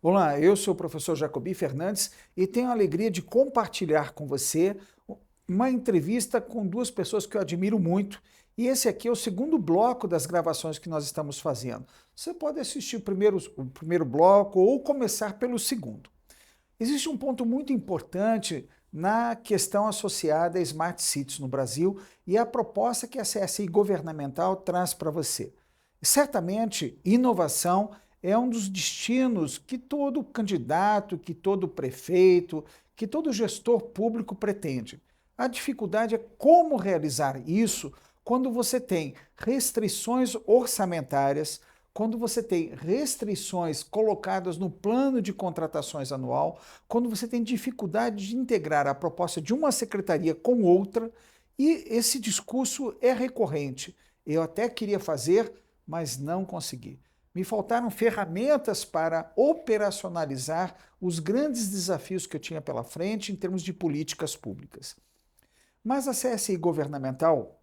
Olá, eu sou o professor Jacobi Fernandes e tenho a alegria de compartilhar com você uma entrevista com duas pessoas que eu admiro muito. E esse aqui é o segundo bloco das gravações que nós estamos fazendo. Você pode assistir o primeiro bloco ou começar pelo segundo. Existe um ponto muito importante na questão associada a Smart Cities no Brasil e a proposta que a CSI governamental traz para você. Certamente, inovação é um dos destinos que todo candidato, que todo prefeito, que todo gestor público pretende. A dificuldade é como realizar isso quando você tem restrições orçamentárias, quando você tem restrições colocadas no plano de contratações anual, quando você tem dificuldade de integrar a proposta de uma secretaria com outra, e esse discurso é recorrente. Eu até queria fazer, mas não consegui. Me faltaram ferramentas para operacionalizar os grandes desafios que eu tinha pela frente em termos de políticas públicas. Mas a CSI governamental,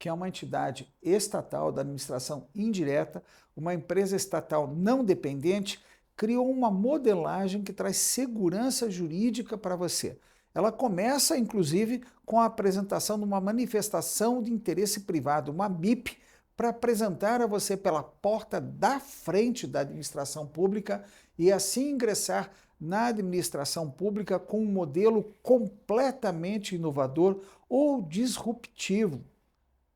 que é uma entidade estatal da administração indireta, uma empresa estatal não dependente, criou uma modelagem que traz segurança jurídica para você. Ela começa, inclusive, com a apresentação de uma manifestação de interesse privado, uma MIP, para apresentar a você pela porta da frente da administração pública e assim ingressar na administração pública com um modelo completamente inovador ou disruptivo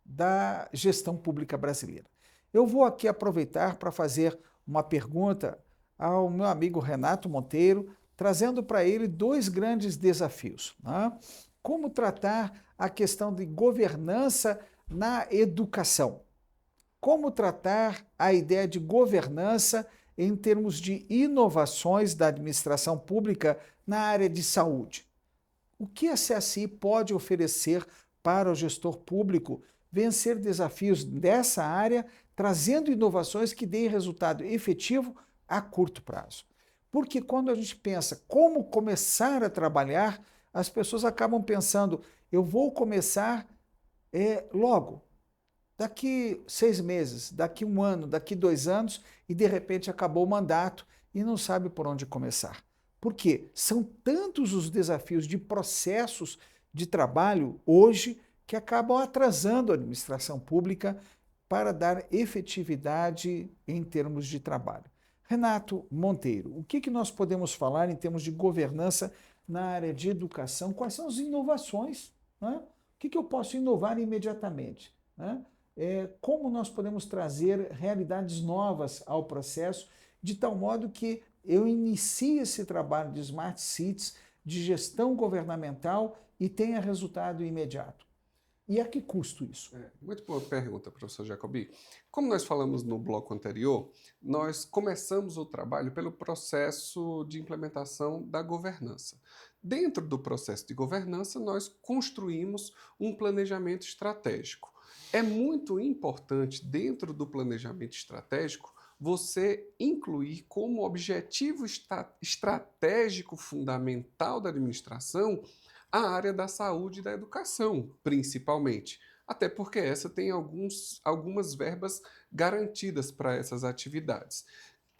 da gestão pública brasileira. Eu vou aqui aproveitar para fazer uma pergunta ao meu amigo Renato Monteiro, trazendo para ele dois grandes desafios, né? Como tratar a questão de governança na educação? Como tratar a ideia de governança em termos de inovações da administração pública na área de saúde? O que a CSI pode oferecer para o gestor público vencer desafios dessa área, trazendo inovações que deem resultado efetivo a curto prazo? Porque quando a gente pensa como começar a trabalhar, as pessoas acabam pensando, eu vou começar logo, daqui 6 meses, daqui um ano, daqui 2 anos, e de repente acabou o mandato e não sabe por onde começar. Por quê? São tantos os desafios de processos de trabalho hoje que acabam atrasando a administração pública para dar efetividade em termos de trabalho. Renato Monteiro, o que nós podemos falar em termos de governança na área de educação? Quais são as inovações, né? O que eu posso inovar imediatamente, né? Como nós podemos trazer realidades novas ao processo, de tal modo que eu inicie esse trabalho de Smart Cities, de gestão governamental e tenha resultado imediato. E a que custo isso? Muito boa pergunta, professor Jacobi. Como nós falamos no bloco anterior, nós começamos o trabalho pelo processo de implementação da governança. Dentro do processo de governança, nós construímos um planejamento estratégico. É muito importante, dentro do planejamento estratégico, você incluir como objetivo estratégico fundamental da administração a área da saúde e da educação, principalmente. Até porque essa tem algumas verbas garantidas para essas atividades.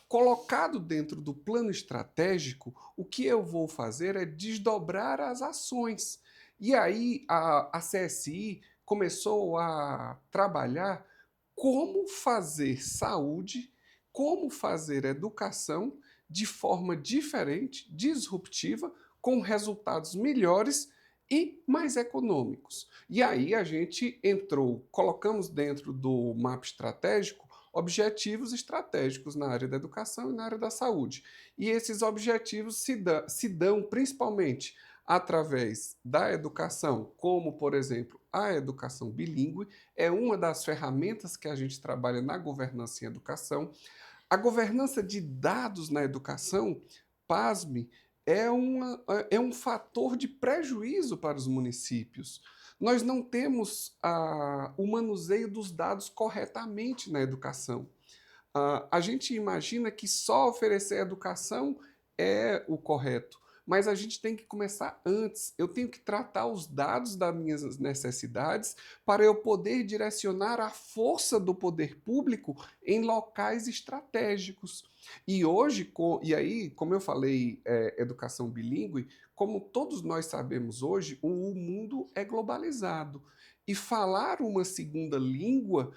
Colocado dentro do plano estratégico, o que eu vou fazer é desdobrar as ações. E aí a CSI começou a trabalhar como fazer saúde, como fazer educação de forma diferente, disruptiva, com resultados melhores e mais econômicos. E aí a gente colocamos dentro do mapa estratégico objetivos estratégicos na área da educação e na área da saúde. E esses objetivos se dão principalmente através da educação, como, por exemplo, a educação bilíngue, é uma das ferramentas que a gente trabalha na governança em educação. A governança de dados na educação, pasme, é um fator de prejuízo para os municípios. Nós não temos o manuseio dos dados corretamente na educação. A gente imagina que só oferecer educação é o correto, mas a gente tem que começar antes. Eu tenho que tratar os dados das minhas necessidades para eu poder direcionar a força do poder público em locais estratégicos. E hoje, e aí, como eu falei, educação bilíngue, como todos nós sabemos hoje, o mundo é globalizado. E falar uma segunda língua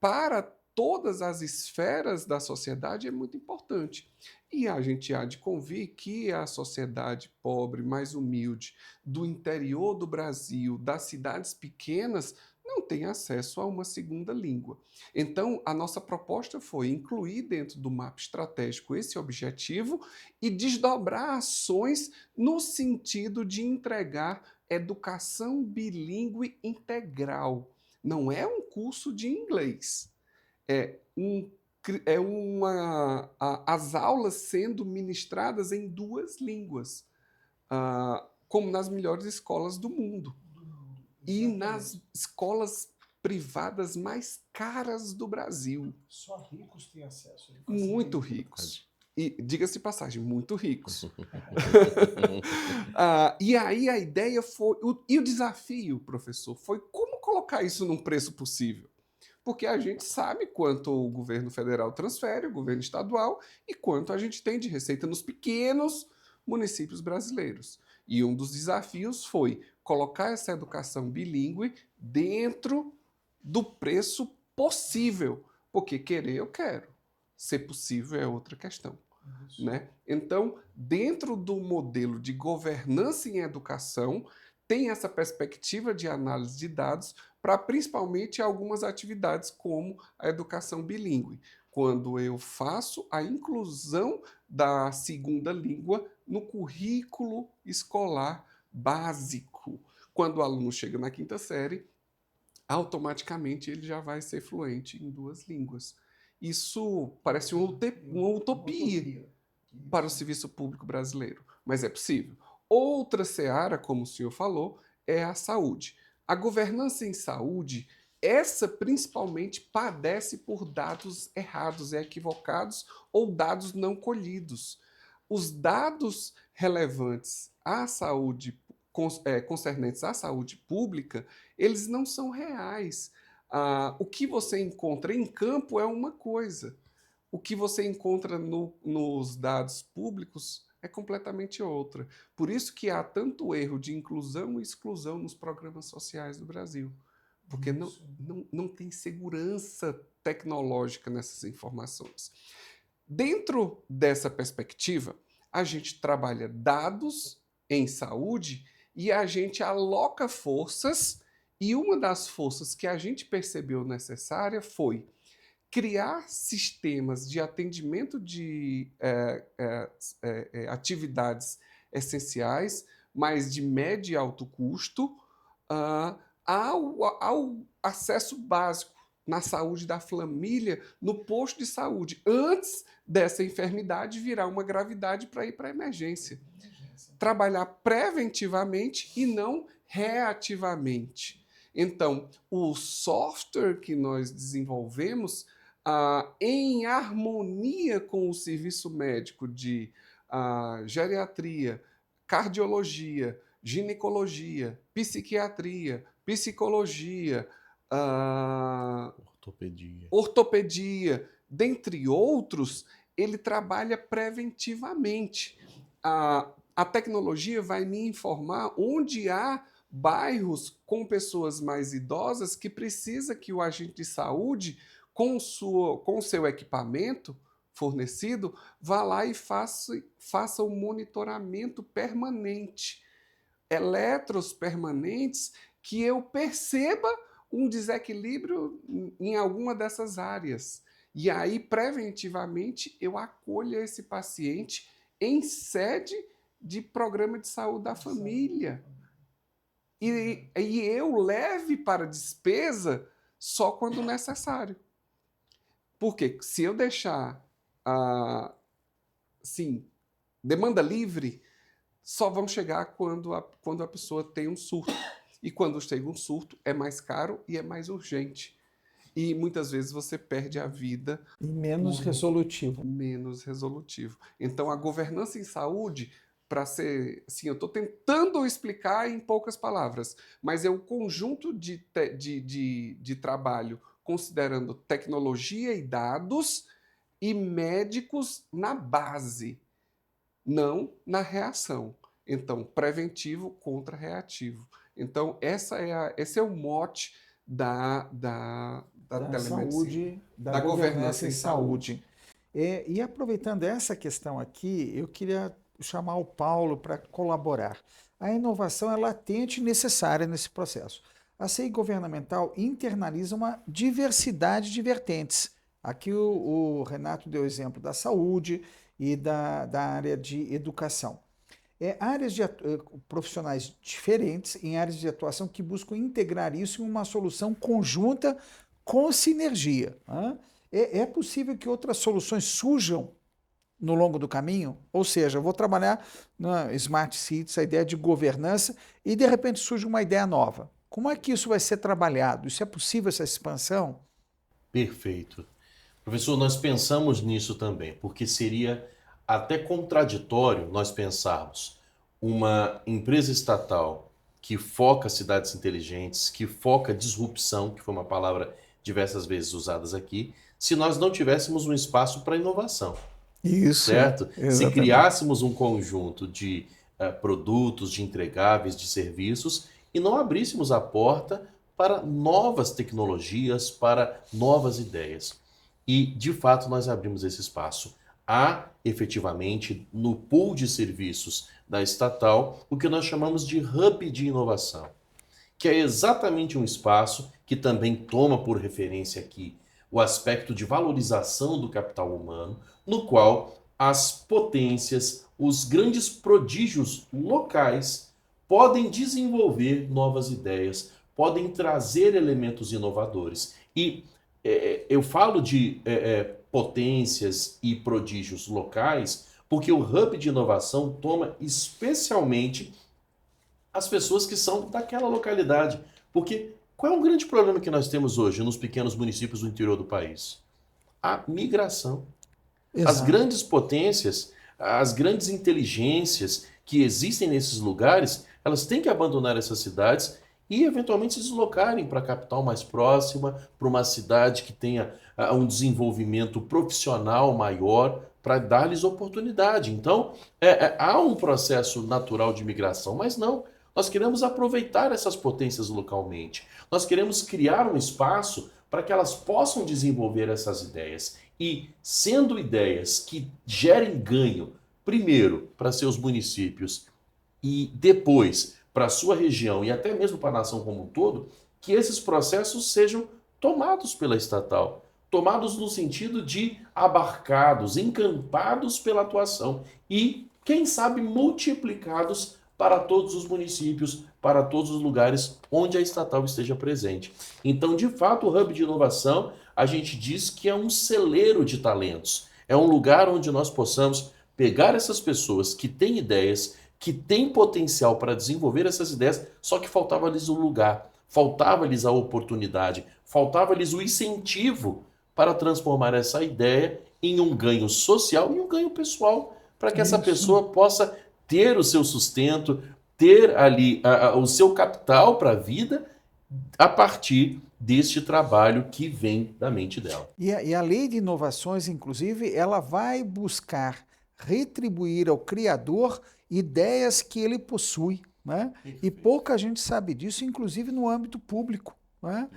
para todas as esferas da sociedade é muito importante. E a gente há de convir que a sociedade pobre, mais humilde, do interior do Brasil, das cidades pequenas, não tem acesso a uma segunda língua. Então, a nossa proposta foi incluir dentro do mapa estratégico esse objetivo e desdobrar ações no sentido de entregar educação bilíngue integral. Não é um curso de inglês, é um as aulas sendo ministradas em 2 línguas, como nas melhores escolas do mundo. E nas escolas privadas mais caras do Brasil. Só ricos têm acesso. Muito ricos. E, diga-se de passagem, muito ricos. E aí a ideia foi... E o desafio, professor, foi como colocar isso num preço possível. Porque a gente sabe quanto o governo federal transfere, o governo estadual, e quanto a gente tem de receita nos pequenos municípios brasileiros. E um dos desafios foi colocar essa educação bilíngue dentro do preço possível. Porque querer eu quero, ser possível é outra questão. Né? Então, dentro do modelo de governança em educação, tem essa perspectiva de análise de dados para principalmente algumas atividades como a educação bilíngue, quando eu faço a inclusão da segunda língua no currículo escolar básico. Quando o aluno chega na 5ª série, automaticamente ele já vai ser fluente em 2 línguas. Isso parece uma utopia para o serviço público brasileiro, mas é possível. Outra seara, como o senhor falou, é a saúde. A governança em saúde, essa principalmente padece por dados errados e equivocados ou dados não colhidos. Os dados relevantes à saúde, concernentes à saúde pública, eles não são reais. O que você encontra em campo é uma coisa. O que você encontra nos dados públicos é completamente outra. Por isso que há tanto erro de inclusão e exclusão nos programas sociais do Brasil. Porque não tem segurança tecnológica nessas informações. Dentro dessa perspectiva, a gente trabalha dados em saúde e a gente aloca forças, e uma das forças que a gente percebeu necessária foi criar sistemas de atendimento de atividades essenciais, mas de médio e alto custo, ao acesso básico na saúde da família, no posto de saúde, antes dessa enfermidade virar uma gravidade para ir para a emergência. Trabalhar preventivamente e não reativamente. Então, o software que nós desenvolvemos, em harmonia com o serviço médico de geriatria, cardiologia, ginecologia, psiquiatria, psicologia, ortopedia, dentre outros, ele trabalha preventivamente. A tecnologia vai me informar onde há bairros com pessoas mais idosas que precisa que o agente de saúde, com o seu equipamento fornecido, vá lá e faça o monitoramento permanente. Eletros permanentes que eu perceba um desequilíbrio em alguma dessas áreas. E aí, preventivamente, eu acolho esse paciente em sede de programa de saúde da família. E eu leve para despesa só quando necessário. Porque se eu deixar demanda livre, só vamos chegar quando a pessoa tem um surto. E quando chega um surto, é mais caro e é mais urgente. E muitas vezes você perde a vida. E menos resolutivo. Menos resolutivo. Então, a governança em saúde para ser, assim, eu estou tentando explicar em poucas palavras, mas é um conjunto de trabalho considerando tecnologia e dados e médicos na base, não na reação. Então, preventivo contra reativo. Então, esse é o mote da Da telemedicina, saúde, da da governança governança em em saúde. saúde. E aproveitando essa questão aqui, eu queria chamar o Paulo para colaborar. A inovação é latente e necessária nesse processo. A CI governamental internaliza uma diversidade de vertentes. Aqui o Renato deu exemplo da saúde e da área de educação. Áreas de profissionais diferentes em áreas de atuação que buscam integrar isso em uma solução conjunta com sinergia. Né? É possível que outras soluções surjam no longo do caminho? Ou seja, eu vou trabalhar na Smart Cities, a ideia de governança, e de repente surge uma ideia nova. Como é que isso vai ser trabalhado? Isso é possível, essa expansão? Perfeito. Professor, nós pensamos nisso também, porque seria até contraditório nós pensarmos uma empresa estatal que foca cidades inteligentes, que foca disrupção, que foi uma palavra diversas vezes usada aqui, se nós não tivéssemos um espaço para inovação, Isso, certo? Se exatamente. criássemos um conjunto de produtos, de entregáveis, de serviços e não abríssemos a porta para novas tecnologias, para novas ideias. E, de fato, nós abrimos esse espaço. Há, efetivamente, no pool de serviços da estatal, o que nós chamamos de hub de inovação, que é exatamente um espaço que também toma por referência aqui o aspecto de valorização do capital humano, no qual as potências, os grandes prodígios locais podem desenvolver novas ideias, podem trazer elementos inovadores. E eu falo de potências e prodígios locais porque o hub de inovação toma especialmente as pessoas que são daquela localidade. Porque qual é um grande problema que nós temos hoje nos pequenos municípios do interior do país? A migração. As Exato. grandes potências, as grandes inteligências que existem nesses lugares, elas têm que abandonar essas cidades e eventualmente se deslocarem para a capital mais próxima, para uma cidade que tenha um desenvolvimento profissional maior, para dar-lhes oportunidade. Então, há um processo natural de migração, mas não. Nós queremos aproveitar essas potências localmente. Nós queremos criar um espaço para que elas possam desenvolver essas ideias. E sendo ideias que gerem ganho, primeiro para seus municípios e depois para a sua região e até mesmo para a nação como um todo, que esses processos sejam tomados pela estatal. Tomados no sentido de abarcados, encampados pela atuação e, quem sabe, multiplicados para todos os municípios, para todos os lugares onde a estatal esteja presente. Então, de fato, o Hub de Inovação, a gente diz que é um celeiro de talentos. É um lugar onde nós possamos pegar essas pessoas que têm ideias, que têm potencial para desenvolver essas ideias, só que faltava-lhes o lugar, faltava-lhes a oportunidade, faltava-lhes o incentivo para transformar essa ideia em um ganho social e um ganho pessoal, para que essa Isso. pessoa possa ter o seu sustento, ter ali o seu capital para a vida a partir deste trabalho que vem da mente dela. E a lei de inovações, inclusive, ela vai buscar retribuir ao criador ideias que ele possui, né? E pouca gente sabe disso, inclusive no âmbito público, né?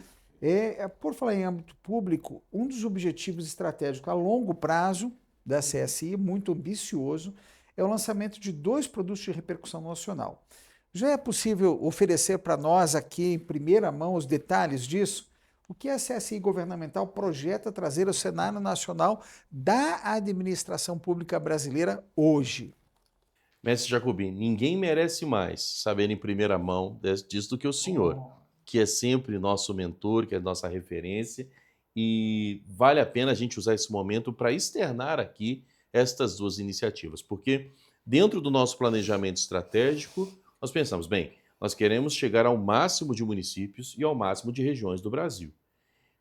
Por falar em âmbito público, um dos objetivos estratégicos a longo prazo da CSI, muito ambicioso, é o lançamento de 2 produtos de repercussão nacional. Já é possível oferecer para nós aqui, em primeira mão, os detalhes disso? O que a CSI governamental projeta trazer ao cenário nacional da administração pública brasileira hoje? Mestre Jacobim, ninguém merece mais saber em primeira mão disso do que o senhor, que é sempre nosso mentor, que é nossa referência, e vale a pena a gente usar esse momento para externar aqui estas 2 iniciativas, porque dentro do nosso planejamento estratégico, nós pensamos, bem, nós queremos chegar ao máximo de municípios e ao máximo de regiões do Brasil.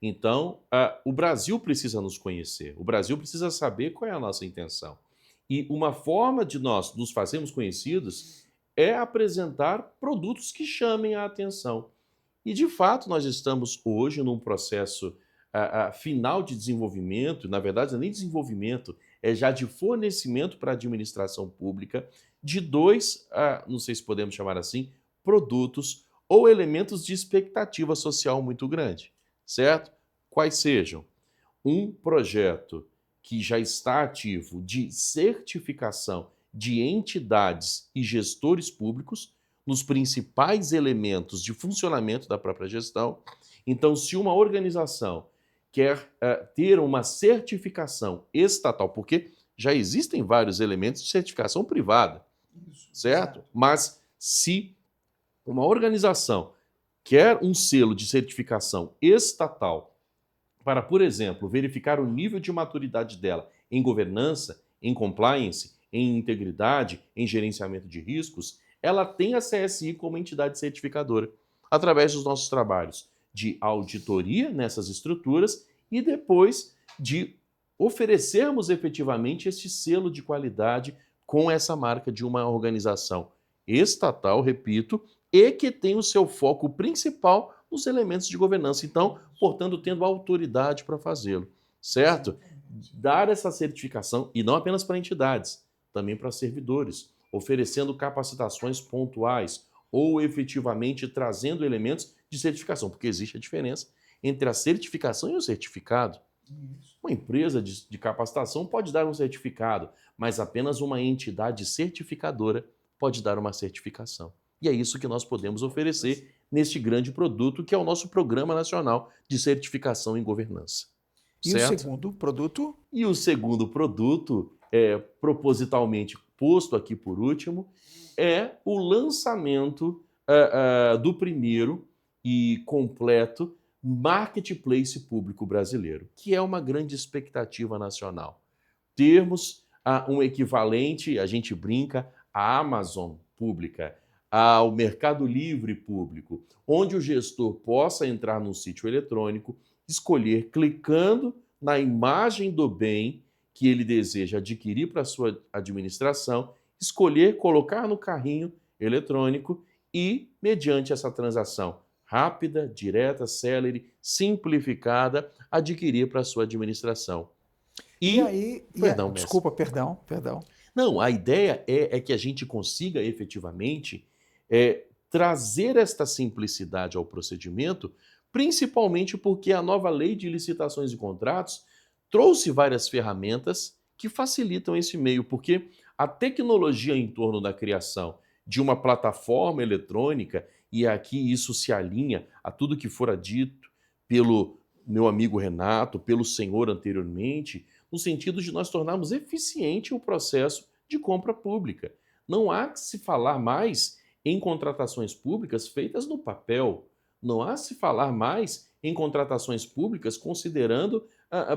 Então, o Brasil precisa nos conhecer, o Brasil precisa saber qual é a nossa intenção. E uma forma de nós nos fazermos conhecidos é apresentar produtos que chamem a atenção. E, de fato, nós estamos hoje num processo final de desenvolvimento, na verdade, não é nem desenvolvimento, é já de fornecimento para a administração pública de dois, não sei se podemos chamar assim, produtos ou elementos de expectativa social muito grande, certo? Quais sejam? Um projeto que já está ativo de certificação de entidades e gestores públicos nos principais elementos de funcionamento da própria gestão. Então, se uma organização quer ter uma certificação estatal, porque já existem vários elementos de certificação privada, certo? Mas se uma organização quer um selo de certificação estatal para, por exemplo, verificar o nível de maturidade dela em governança, em compliance, em integridade, em gerenciamento de riscos, ela tem a CSI como entidade certificadora, através dos nossos trabalhos de auditoria nessas estruturas e depois de oferecermos efetivamente esse selo de qualidade com essa marca de uma organização estatal, repito, e que tem o seu foco principal nos elementos de governança. Então, portanto, tendo autoridade para fazê-lo, certo? Dar essa certificação, e não apenas para entidades, também para servidores, oferecendo capacitações pontuais ou efetivamente trazendo elementos de certificação, porque existe a diferença entre a certificação e o certificado. Uma empresa de capacitação pode dar um certificado, mas apenas uma entidade certificadora pode dar uma certificação. E é isso que nós podemos oferecer neste grande produto, que é o nosso Programa Nacional de Certificação em Governança. E certo? o segundo produto? E o segundo produto, propositalmente posto aqui por último, é o lançamento do primeiro e completo Marketplace Público Brasileiro, que é uma grande expectativa nacional. Termos um equivalente, a gente brinca, à Amazon Pública, ao Mercado Livre Público, onde o gestor possa entrar num sítio eletrônico, escolher, clicando na imagem do bem que ele deseja adquirir para a sua administração, escolher, colocar no carrinho eletrônico e, mediante essa transação rápida, direta, célere, simplificada, adquirir para a sua administração. Desculpa, perdão. Não, a ideia é que a gente consiga efetivamente trazer esta simplicidade ao procedimento, principalmente porque a nova lei de licitações e contratos trouxe várias ferramentas que facilitam esse meio, porque a tecnologia em torno da criação de uma plataforma eletrônica, e aqui isso se alinha a tudo que fora dito pelo meu amigo Renato, pelo senhor anteriormente, no sentido de nós tornarmos eficiente o processo de compra pública. Não há que se falar mais em contratações públicas feitas no papel. Não há se falar mais em contratações públicas considerando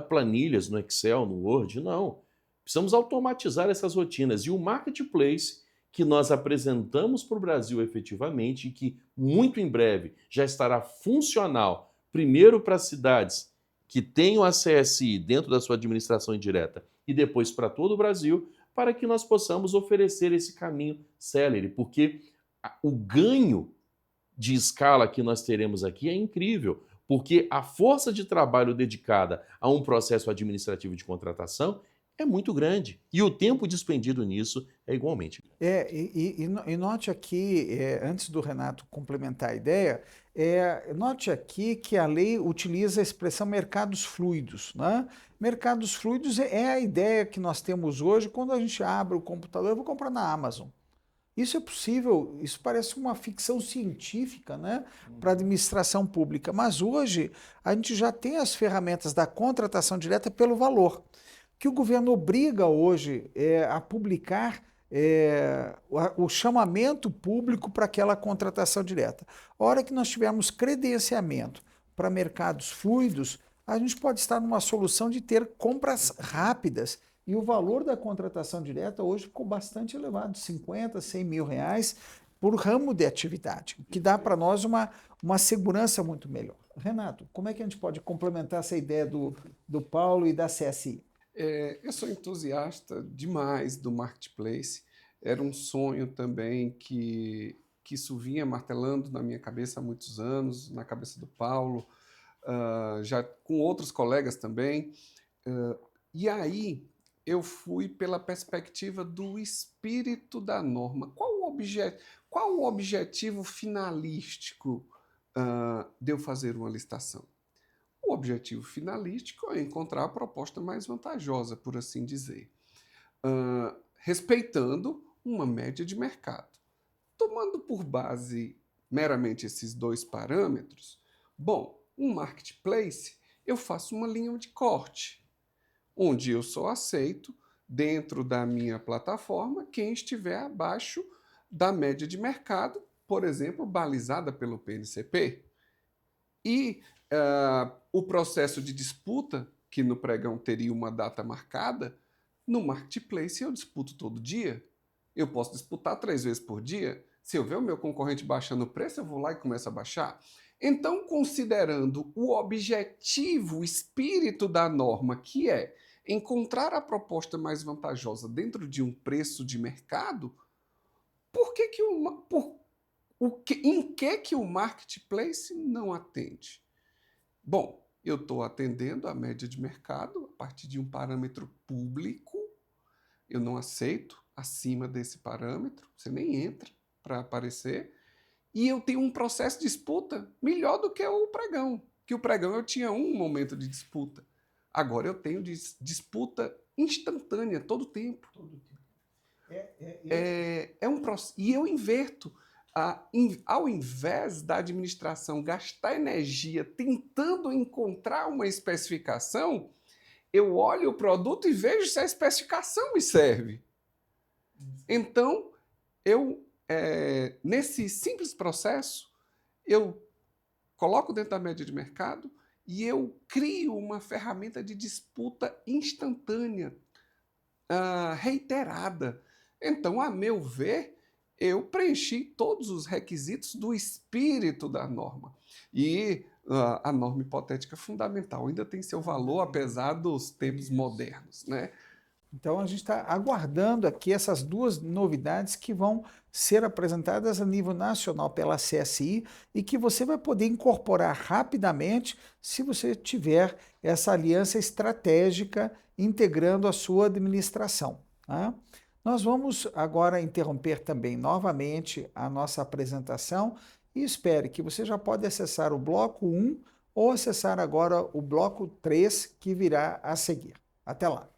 planilhas no Excel, no Word. Não. Precisamos automatizar essas rotinas. E o Marketplace que nós apresentamos para o Brasil efetivamente e que muito em breve já estará funcional, primeiro para as cidades que tenham a CSI dentro da sua administração indireta e depois para todo o Brasil, para que nós possamos oferecer esse caminho célere, porque o ganho de escala que nós teremos aqui é incrível, porque a força de trabalho dedicada a um processo administrativo de contratação é muito grande. E o tempo despendido nisso é igualmente. E note aqui, antes do Renato complementar a ideia, note aqui que a lei utiliza a expressão mercados fluidos, né? Mercados fluidos é a ideia que nós temos hoje quando a gente abre o computador, eu vou comprar na Amazon. Isso é possível, isso parece uma ficção científica, né, para a administração pública, mas hoje a gente já tem as ferramentas da contratação direta pelo valor, que o governo obriga hoje a publicar o chamamento público para aquela contratação direta. A hora que nós tivermos credenciamento para mercados fluidos, a gente pode estar numa solução de ter compras rápidas. E o valor da contratação direta hoje ficou bastante elevado, 50, 100 mil reais por ramo de atividade, que dá para nós uma segurança muito melhor. Renato, como é que a gente pode complementar essa ideia do Paulo e da CSI? Eu sou entusiasta demais do Marketplace. Era um sonho também que isso vinha martelando na minha cabeça há muitos anos, na cabeça do Paulo, já com outros colegas também. E aí eu fui pela perspectiva do espírito da norma. Qual o objetivo finalístico de eu fazer uma licitação? O objetivo finalístico é encontrar a proposta mais vantajosa, por assim dizer, respeitando uma média de mercado. Tomando por base meramente esses dois parâmetros, bom, um marketplace, eu faço uma linha de corte, onde eu só aceito, dentro da minha plataforma, quem estiver abaixo da média de mercado, por exemplo, balizada pelo PNCP. E o processo de disputa, que no pregão teria uma data marcada, no marketplace eu disputo todo dia. Eu posso disputar 3 vezes por dia. Se eu ver o meu concorrente baixando o preço, eu vou lá e começo a baixar. Então, considerando o objetivo, o espírito da norma, que é encontrar a proposta mais vantajosa dentro de um preço de mercado, em que o marketplace não atende? Bom, eu estou atendendo a média de mercado a partir de um parâmetro público. Eu não aceito acima desse parâmetro, você nem entra para aparecer. E eu tenho um processo de disputa melhor do que o pregão. Que o pregão eu tinha um momento de disputa. Agora eu tenho disputa instantânea, todo o tempo. E eu inverto. Ao invés da administração gastar energia tentando encontrar uma especificação, eu olho o produto e vejo se a especificação me serve. Então, nesse simples processo, eu coloco dentro da média de mercado e eu crio uma ferramenta de disputa instantânea, reiterada. Então, a meu ver, eu preenchi todos os requisitos do espírito da norma. E a norma hipotética fundamental ainda tem seu valor, apesar dos tempos modernos, né? Então, a gente está aguardando aqui essas duas novidades que vão ser apresentadas a nível nacional pela CSI e que você vai poder incorporar rapidamente se você tiver essa aliança estratégica integrando a sua administração, tá? Nós vamos agora interromper também novamente a nossa apresentação e espere que você já pode acessar o bloco 1 ou acessar agora o bloco 3 que virá a seguir. Até lá!